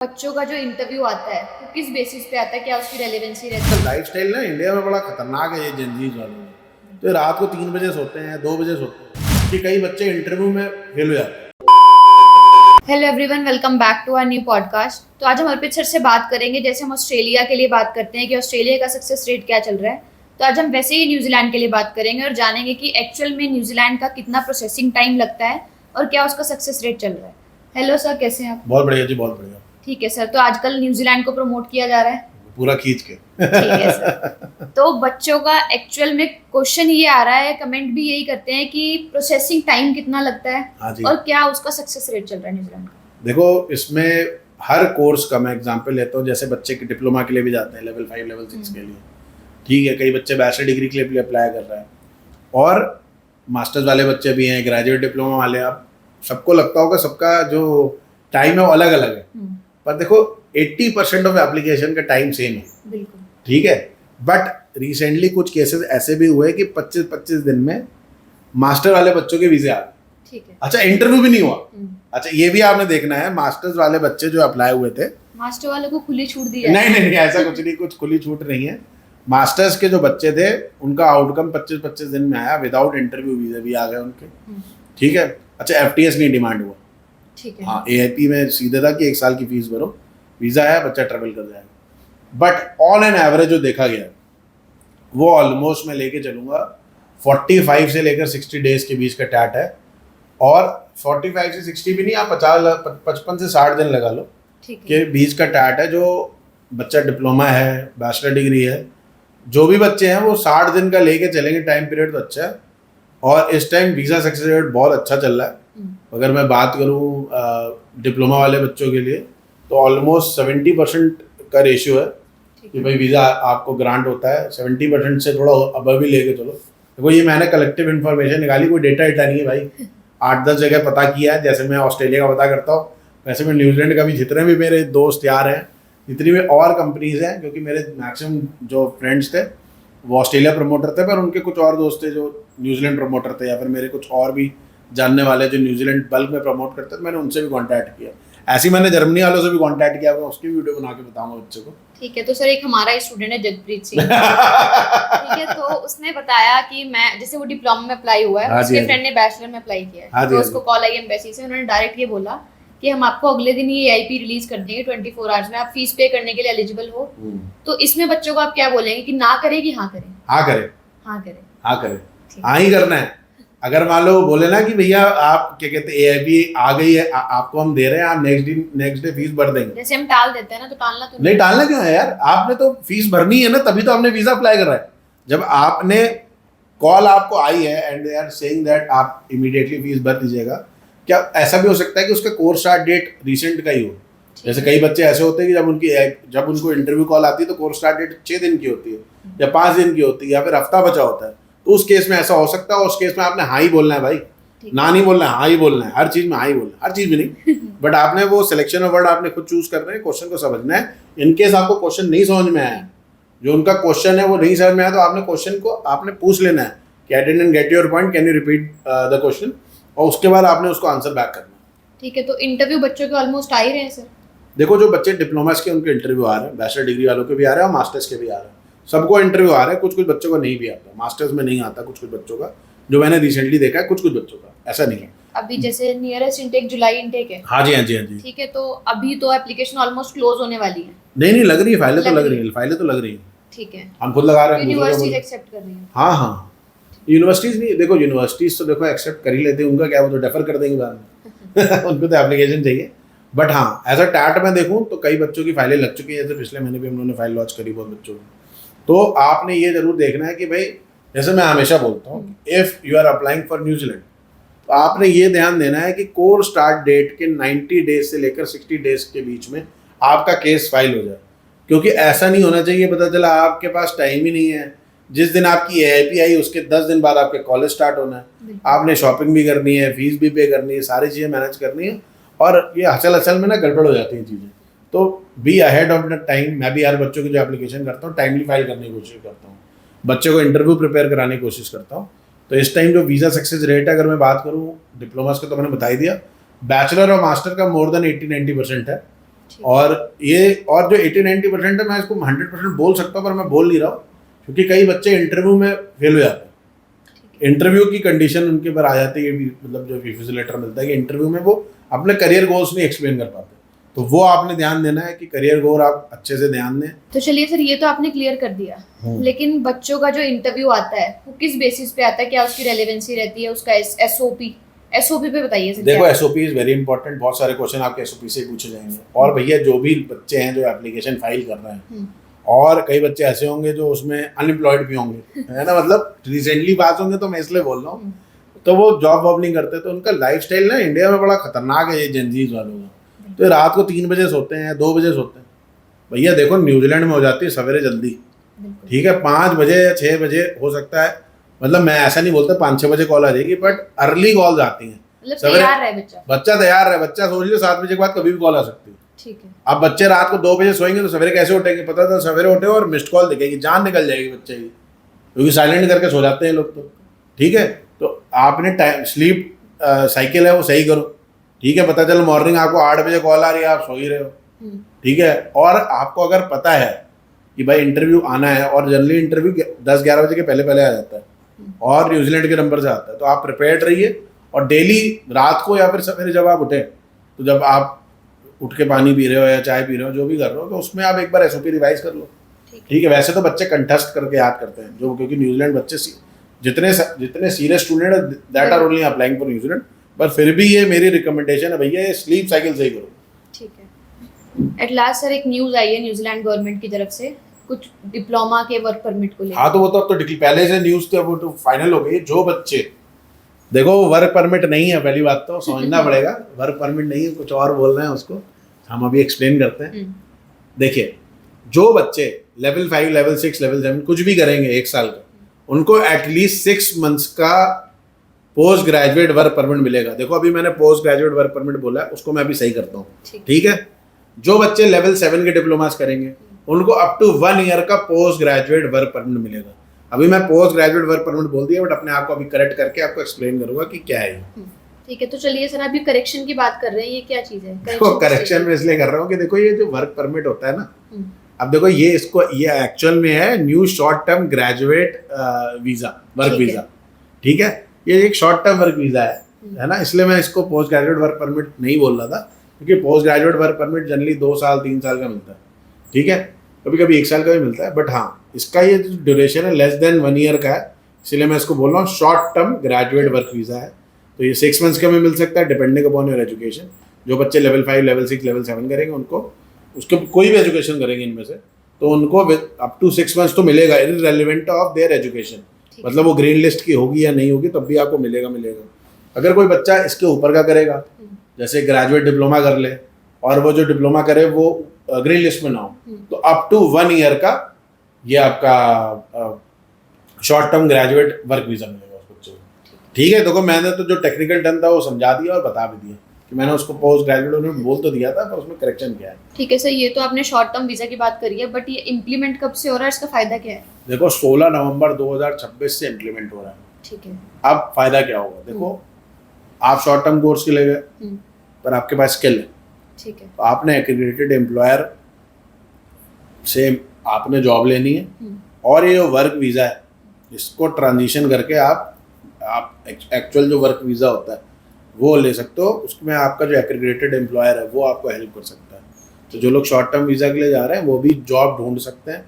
बच्चों का जो इंटरव्यू आता है वो किस बेसिस पे आता है, क्या उसकी रेलेवेंसी रहती है? लाइफस्टाइल ना इंडिया में बड़ा खतरनाक है ये जेनजीज वालों में। तो रात को 3 बजे सोते हैं, 2 बजे सोते हैं कि कई बच्चे इंटरव्यू में फेल हो जाते हैं। Hello everyone, welcome back to our new podcast. तो आज हम अर्पित सर से बात करेंगे, जैसे हम ऑस्ट्रेलिया के लिए बात करते हैं कि ऑस्ट्रेलिया का सक्सेस रेट क्या चल रहा है, तो आज हम वैसे ही न्यूजीलैंड के लिए बात करेंगे और जानेंगे कि एक्चुअल में न्यूजीलैंड का कितना प्रोसेसिंग टाइम लगता है और क्या उसका सक्सेस रेट चल रहा है। हेलो सर, कैसे हैं आप? बहुत बढ़िया जी, बहुत बढ़िया। ठीक है सर, तो आजकल न्यूजीलैंड को प्रमोट किया जा रहा है पूरा खींच के। ठीक है सर। तो बच्चों का एक्चुअल में क्वेश्चन ये आ रहा है, कमेंट भी यही करते हैं कि प्रोसेसिंग टाइम कितना लगता है हाँ जी। और क्या उसका सक्सेस रेट चल रहा है न्यूजीलैंड का। देखो, इसमें हर कोर्स का मैं एग्जांपल लेता हूँ। जैसे बच्चे के डिप्लोमा के लिए भी जाते हैं, लेवल 5 लेवल 6 के लिए, ठीक है। कई बच्चे बैचलर डिग्री के लिए भी अप्लाई कर रहे हैं और मास्टर्स वाले बच्चे भी हैं, ग्रेजुएट डिप्लोमा वाले। आप सबको लगता होगा सबका जो टाइम है वो अलग अलग है, पर देखो 80% ऑफ एप्लीकेशन का टाइम सेम है, बिल्कुल ठीक है। बट रिसेंटली कुछ केसेस ऐसे भी हुए कि 25-25 दिन में मास्टर वाले बच्चों के वीजे आ गए। ठीक है। अच्छा, इंटरव्यू भी नहीं हुआ। अच्छा, ये भी आपने देखना है, मास्टर्स वाले बच्चे जो अप्लाई हुए थे, मास्टर वालों को खुली छूट दी है? नहीं, ऐसा कुछ नहीं, कुछ खुली छूट नहीं है। मास्टर्स के जो बच्चे थे उनका आउटकम 25-25 दिन में आया, विदाउट इंटरव्यू वीजे भी आ गए उनके, ठीक है। अच्छा, एफटीएस नहीं डिमांड हुआ, ठीक है। हाँ, एआईपी में सीधे था कि 1 साल की फीस भरो, वीजा आया, बच्चा ट्रेवल कर जाएगा। बट ऑन एन एवरेज जो देखा गया वो ऑलमोस्ट मैं लेके चलूंगा 45 से लेकर 60 डेज के बीच का टैट है। और 45 से 60 भी नहीं, आप 55 से 60 दिन लगा लो के बीच का टैट है। जो बच्चा डिप्लोमा है, बैचलर डिग्री है, जो भी बच्चे हैं वो 60 दिन का लेके चलेंगे टाइम पीरियड, तो अच्छा है। और इस टाइम वीज़ा सक्सेस रेट बहुत अच्छा चल रहा है। अगर मैं बात करूँ डिप्लोमा वाले बच्चों के लिए, तो ऑलमोस्ट 70% का रेशियो है कि भाई वीज़ा आपको ग्रांट होता है। 70% से थोड़ा अबव भी लेके चलो। देखो, ये मैंने कलेक्टिव इन्फॉर्मेशन निकाली, कोई डेटा नहीं है भाई। 8-10 जगह पता किया है, जैसे मैं ऑस्ट्रेलिया का पता करता हूँ वैसे मैं न्यूजीलैंड का भी, जितने भी मेरे दोस्त यार हैं, जितनी भी और कंपनीज हैं, क्योंकि मेरे मैक्सिमम जो फ्रेंड्स थे वो ऑस्ट्रेलिया प्रमोटर थे, पर उनके कुछ और दोस्त थे जो न्यूजीलैंड प्रमोटर थे, या फिर मेरे कुछ और भी जानने वाले जो न्यूजीलैंड बल्क में प्रमोट करते थे, मैंने उनसे भी कांटेक्ट किया। ऐसे ही मैंने जर्मनी वालों से भी कांटेक्ट किया, मैं उसकी वीडियो बना के बताऊंगा बच्चे को। ठीक है। तो सर, एक हमारा स्टूडेंट है जगप्रीत सिंह ठीक है, तो उसने बताया कि मैं, जैसे वो डिप्लोमा में अप्लाई हुआ है, उसके फ्रेंड ने बैचलर में अप्लाई किया है, तो उसको कॉल आई एम्बेसी से, उन्होंने डायरेक्ट ये बोला कि हम आपको अगले दिन ये एआईपी रिलीज कर देंगे 24 आवर्स में, आप फीस पे करने के लिए एलिजिबल हो। तो इसमें बच्चों को आप क्या बोलेंगे कि ना करें कि हाँ करें? हाँ करें, हाँ करें, हाँ करें, हाँ ही करना है। अगर मान लो बोले ना कि भैया आप क्या कहते हैं एआईपी आ गई है, आपको हम दे रहे हैं, आप नेक्स्ट डे फीस भर देंगे। जैसे हम टाल देते हैं ना, तो टालना तो नहीं, टालना क्यों है यार? आपने तो फीस भरनी है ना, तभी तो आपने वीजा अप्लाई कर रहा है। जब आपने कॉल आपको आई है and they are saying that आप इमीडिएटली फीस भर दीजिएगा, क्या ऐसा भी हो सकता है कि उसका कोर्स स्टार्ट डेट रिसेंट का ही हो? जैसे कई बच्चे ऐसे होते हैं कि जब उनको इंटरव्यू कॉल आती है तो कोर्स स्टार्ट डेट 6 दिन की होती है या 5 दिन की होती है या फिर हफ्ता बचा होता है, तो उस केस में ऐसा हो सकता है। उस केस में आपने हाँ ही बोलना है भाई, ना नहीं बोलना है, हाँ ही बोलना है। हर चीज में हाँ ही बोलना है, हर चीज में नहीं, बट आपने वो सिलेक्शन ऑफ वर्ड आपने खुद चूज करना है, क्वेश्चन को समझना है। इनकेस आपको क्वेश्चन नहीं समझ में आया, जो उनका क्वेश्चन है वो नहीं समझ में आया, तो आपने क्वेश्चन को आपने पूछ लेना है कि I didn't get your point, can you repeat the question, और उसके बाद आपने उसको आंसर बैक करना है। ठीक है। तो इंटरव्यू बच्चों के ऑलमोस्ट आ ही रहे हैं सर? देखो, जो बच्चे डिप्लोमास के उनके इंटरव्यू आ रहे हैं, बैचलर डिग्री वालों के भी आ रहे हैं और मास्टर्स के भी आ रहे हैं, सबको इंटरव्यू आ रहे हैं। कुछ कुछ बच्चों को नहीं भी आता, मास्टर्स में नहीं आता कुछ कुछ बच्चों का, जो मैंने रिसेंटली देखा है, कुछ कुछ बच्चों का, ऐसा नहीं है। अभी जैसे नियरेस्ट इनटेक जुलाई इनटेक है। हाँ जी, हाँ जी, हाँ जी। ठीक है, तो अभी तो एप्लीकेशन ऑलमोस्ट क्लोज होने वाली है। नहीं, लग रही है, फाइलें तो लग रही है, फाइलें तो लग रही है। ठीक है, हम खुद लगा रहे हैं, यूनिवर्सिटीज एक्सेप्ट कर रही हैं। हाँ हाँ, यूनिवर्सिटीज नहीं, देखो यूनिवर्सिटीज तो देखो एक्सेप्ट कर ही लेते हैं, उनका क्या, वो तो डेफर कर देंगे बाद में उनको तो एप्लीकेशन चाहिए। बट हाँ, एज अ टैट में देखूँ तो कई बच्चों की फाइलें लग चुकी है, जैसे पिछले महीने भी हम लोगों ने फाइल लॉन्च करी बहुत बच्चों की। तो आपने ये जरूर देखना है कि भाई, जैसे मैं हमेशा बोलता हूँ, if you are applying for New Zealand, तो आपने ये ध्यान देना है कि कोर्स स्टार्ट डेट के 90 डेज से लेकर 60 डेज के बीच में आपका केस फाइल हो जाए। क्योंकि ऐसा नहीं होना चाहिए पता चला आपके पास टाइम ही नहीं है, जिस दिन आपकी एआईपी आई उसके 10 दिन बाद आपके कॉलेज स्टार्ट होना है, आपने शॉपिंग भी करनी है, फीस भी पे करनी है, सारी चीज़ें मैनेज करनी है, और ये असल में ना गड़बड़ हो जाती हैं चीज़ें। तो be ahead of the time. मैं भी यार बच्चों की जो एप्लीकेशन करता हूँ टाइमली फाइल करने की कोशिश करता हूँ, बच्चे को इंटरव्यू प्रिपेयर कराने की कोशिश करता हूँ। तो इस टाइम जो वीज़ा सक्सेस रेट है, अगर मैं बात करूँ डिप्लोमास का, तो मैंने बता ही दिया, बैचलर और मास्टर का मोर देन 80-90% है, और ये और जो 80-90% है मैं इसको 100% बोल सकता हूँ, पर मैं बोल नहीं रहा हूँ क्योंकि कई बच्चे इंटरव्यू में फेल हो जाते हैं। इंटरव्यू की कंडीशन उनके ऊपर आ जाती है, मतलब जो रिफ्यूजल लेटर मिलता है कि इंटरव्यू में वो अपने करियर गोल्स नहीं एक्सप्लेन कर पाते, तो वो आपने ध्यान देना है कि करियर गोल आप अच्छे से ध्यान दें। तो चलिए सर, ये तो आपने क्लियर कर दिया, लेकिन बच्चों का जो इंटरव्यू आता है वो किस बेसिस पे आता है, क्या उसकी रेलेवेंसी रहती है, उसका एसओपी पे बताइए सर। देखो एसओपी इज वेरी इंपॉर्टेंट, बहुत सारे क्वेश्चन आपके एसओपी से पूछे जाएंगे। और भैया जो भी बच्चे हैं जो एप्लीकेशन फाइल कर रहे हैं, और कई बच्चे ऐसे होंगे जो उसमें अनएम्प्लॉयड भी होंगे, है ना, मतलब रिसेंटली पास होंगे, तो मैं इसलिए बोल रहा हूँ, तो वो जॉब वॉब नहीं करते, तो उनका लाइफस्टाइल ना इंडिया में बड़ा खतरनाक है ये जेनजीज वालों का। तो रात को 3 बजे सोते हैं, 2 बजे सोते हैं। भैया देखो न्यूजीलैंड में हो जाती है सवेरे जल्दी, ठीक है, 5 बजे या 6 बजे हो सकता है, मतलब मैं ऐसा नहीं बोलता 5-6 बजे कॉल आ जाएगी, बट अर्ली कॉल आती है, तैयार है बच्चा तैयार है, बच्चा सोच लो 7 बजे के बाद कभी भी कॉल आ सकती है। ठीक है। अब बच्चे रात को 2 बजे सोएंगे तो सवेरे कैसे उठेंगे, पता था सवेरे उठे और मिस्ड कॉल दिखेगी, जान निकल जाएगी बच्चे की, क्योंकि साइलेंट करके सो जाते हैं लोग। तो ठीक है, तो आपने टाइम स्लीप साइकिल है वो सही करो, ठीक है, पता चलो मॉर्निंग आपको 8 बजे कॉल आ रही है, आप सो ही रहे हो, ठीक है। और आपको अगर पता है कि भाई इंटरव्यू आना है, और जनरली इंटरव्यू 10-11 बजे के पहले पहले आ जाता है और न्यूजीलैंड के नंबर से आता है, तो आप प्रिपेयर्ड रहिए। और डेली रात को या फिर सवेरे जब आप उठे, तो जब आप उठ के पानी पी रहे हो या चाय पी रहे हो, जो भी कर रहे हो, तो उसमें आप एक बार एसओपी रिवाइज कर लो, ठीक है। वैसे तो बच्चे कंठस्थ करके याद करते हैं, जो क्योंकि न्यूजीलैंड बच्चे जितने सीरियस स्टूडेंट है that are only applying for New Zealand, पर फिर भी ये मेरी रिकमेंडेशन है भैया, ये स्लीप साइकिल सही करो। ठीक है। एट लास्ट सर एक न्यूज़ आई है न्यूजीलैंड गवर्नमेंट की तरफ से कुछ डिप्लोमा के वर्क परमिट को लेकर। हाँ, तो वो तो अब तो पहले से न्यूज़ तो वो तो फाइनल हो गई। जो बच्चे देखो वर्क परमिट नहीं है, पहली बात तो समझना पड़ेगा, वर्क परमिट नहीं है, कुछ और बोल रहे हैं उसको, हम अभी एक्सप्लेन करते हैं। देखिए, जो बच्चे लेवल 5, लेवल 6, लेवल 7 कुछ भी करेंगे 1 साल का, उनको एटलीस्ट 6 मंथ्स का पोस्ट ग्रेजुएट वर्क परमिट मिलेगा। देखो अभी मैंने पोस्ट ग्रेजुएट वर्क परमिट बोला है, उसको मैं अभी सही करता हूँ, ठीक है। जो बच्चे लेवल 7 के डिप्लोमास करेंगे उनको अप टू 1 ईयर का पोस्ट ग्रेजुएट वर्क परमिट मिलेगा। अभी मैं पोस्ट ग्रेजुएट वर्क परमिट बोल दिया, बट अपने आप को अभी करेक्ट करके आपको एक्सप्लेन करूंगा कि क्या है। ठीक है, तो चलिए सर अभी करेक्शन की बात कर रहे हैं, ये क्या चीज है? देखो करेक्शन में इसलिए कर रहा हूँ कि देखो ये जो वर्क परमिट होता है ना, अब देखो ये एक्चुअल में है new short term graduate visa, work visa, ठीक है। ये एक शॉर्ट टर्म वर्क वीजा है ना, इसलिए मैं इसको पोस्ट ग्रेजुएट वर्क परमिट नहीं बोल रहा था, क्योंकि post graduate work permit generally 2 साल 3 साल का मिलता है, ठीक है, कभी कभी 1 साल का भी मिलता है, बट हाँ इसका ये जो ड्यूरेशन है लेस देन 1 ईयर का है, इसलिए मैं इसको बोल रहा हूँ short term graduate work visa है। तो ये 6 मंथ्स का भी मिल सकता है डिपेंडिंग अपॉन योर एजुकेशन। जो बच्चे लेवल 5, लेवल 6, लेवल 7 करेंगे उनको, उसके कोई भी एजुकेशन करेंगे इनमें से, तो उनको अप टू 6 मंथ्स तो मिलेगा, इररिलेवेंट ऑफ देयर एजुकेशन, मतलब वो ग्रीन लिस्ट की होगी या नहीं होगी तब भी आपको मिलेगा। अगर कोई बच्चा इसके ऊपर का करेगा, जैसे ग्रेजुएट डिप्लोमा कर ले और वो जो डिप्लोमा करे वो ग्रीन लिस्ट में ना हो, तो अप टू 1 ईयर का ये आपका short term graduate work visa मिलेगा उस बच्चे को, ठीक है। देखो मैंने तो जो टेक्निकल टर्म था वो समझा दिया और बता भी दिया कि मैंने उसको पोस्ट ग्रेजुएट बोल तो दिया था, पर उसमें करेक्शन क्या है। ठीक है सर, ये तो आपने शॉर्ट टर्म वीजा की बात करी है, बट ये इम्प्लीमेंट कब से हो रहा है, इसका फायदा क्या है? देखो 16 नवंबर 2026 से इम्प्लीमेंट हो रहा है, ठीक है। अब फायदा क्या होगा, देखो आप शॉर्ट टर्म कोर्स के लिए गए पर आपके पास स्किल है, ठीक है, तो आपने एक्रेडिटेड एम्प्लॉयर से आपने जॉब लेनी है, और ये वर्क वीज़ा है इसको ट्रांजिशन करके आप एक्चुअल जो वर्क वीज़ा होता है वो ले सकते हो, उसमें आपका जो एक्रेडिटेड एम्प्लॉयर है वो आपको हेल्प कर सकता है। तो जो लोग शॉर्ट टर्म वीज़ा के लिए जा रहे हैं वो भी जॉब ढूंढ सकते हैं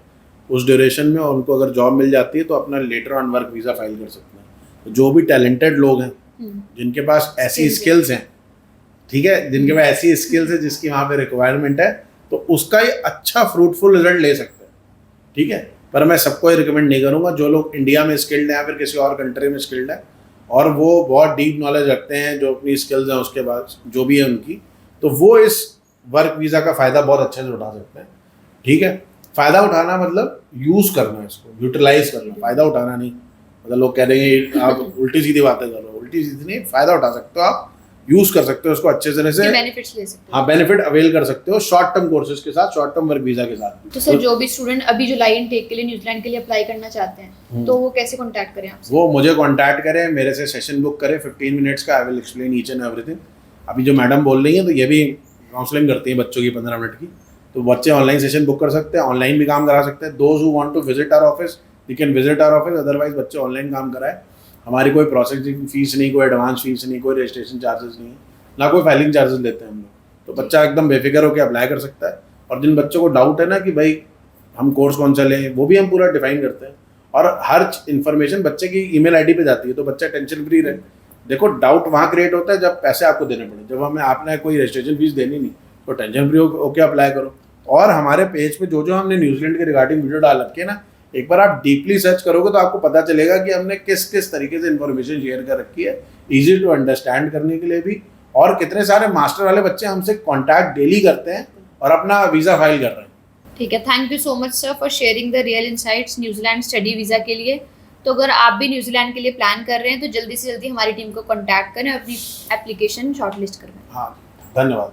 उस ड्यूरेशन में, और उनको अगर जॉब मिल जाती है तो अपना later on work visa file कर सकते हैं। तो जो भी टैलेंटेड लोग हैं जिनके पास ऐसी स्किल्स हैं, ठीक है, जिनके पास ऐसी स्किल्स है जिसकी वहाँ पे रिक्वायरमेंट है, तो उसका ये अच्छा फ्रूटफुल रिजल्ट ले सकते हैं, ठीक है। पर मैं सबको ये रिकमेंड नहीं करूँगा, जो लोग इंडिया में स्किल्ड हैं या फिर किसी और कंट्री में स्किल्ड है और वो बहुत डीप नॉलेज रखते हैं, जो अपनी स्किल्स हैं उसके बाद जो भी है उनकी, तो वो इस वर्क वीज़ा का फ़ायदा बहुत अच्छे से उठा सकते हैं, ठीक है। फ़ायदा उठाना मतलब यूज़ करना, इसको यूटिलाइज करना, फ़ायदा उठाना नहीं। मतलब लोग कह देंगे आप उल्टी सीधी बातें कर रहे हो, उल्टी सीधी नहीं, फ़ायदा उठा सकते हो आप, यूज़ कर सकते हो उसको अच्छे तरह से, बेनिफिट्स ले सकते हो। हाँ, बेनिफिट अवेल कर सकते हो शॉर्ट टर्म कोर्सेज के साथ, शॉर्ट टर्म वर्क वीज़ा के साथ। तो सर जो भी स्टूडेंट अभी जुलाई इनटेक के लिए न्यूजीलैंड के लिए अप्लाई करना चाहते हैं तो वो कैसे कांटेक्ट करें आपसे? वो मुझे कांटेक्ट करें, मेरे से सेशन बुक करें 15 मिनट्स का, I will explain each and everything. अभी जो मैडम बोल रही हैं तो ये भी काउंसलिंग करती हैं बच्चों की 15 मिनट की, तो बच्चे ऑनलाइन सेशन बुक कर सकते हैं, ऑनलाइन भी काम करा सकते हैं। Those who want to visit our office they can visit our office, otherwise बच्चे ऑनलाइन काम कराए। हमारी कोई प्रोसेसिंग फीस नहीं, कोई एडवांस फीस नहीं, कोई रजिस्ट्रेशन चार्जेस नहीं है, ना कोई फाइलिंग चार्जेस लेते हैं हम लोग। तो बच्चा एकदम बेफिक्र होकर अप्लाई कर सकता है। और जिन बच्चों को डाउट है ना कि भाई हम कोर्स कौन सा लें, वो भी हम पूरा डिफाइन करते हैं और हर इन्फॉर्मेशन बच्चे की ईमेल आईडी पे जाती है, तो बच्चा टेंशन फ्री रहे। देखो डाउट वहाँ क्रिएट होता है जब पैसे आपको देने पड़े, जब हमें आपने कोई रजिस्ट्रेशन फीस देनी नहीं, तो टेंशन फ्री होकर अप्लाई करो। और हमारे पेज पे जो हमने न्यूजीलैंड के रिगार्डिंग वीडियो डाल रखी है ना, एक बार आप डीपली सर्च करोगे तो आपको पता चलेगा कि हमने किस किस तरीके से इन्फॉर्मेशन शेयर कर रखी है, इजी टू अंडरस्टैंड करने के लिए भी। और कितने सारे मास्टर वाले बच्चे हमसे कॉन्टैक्ट डेली करते हैं और अपना वीज़ा फाइल कर रहे हैं। ठीक है, thank you so much sir for sharing the real insights New Zealand study visa के लिए। तो अगर आप भी न्यूजीलैंड के लिए प्लान कर रहे हैं तो जल्दी से जल्दी हमारी टीम को कॉन्टैक्ट करें और अपनी एप्लीकेशन शॉर्टलिस्ट करवाएं। हाँ, धन्यवाद।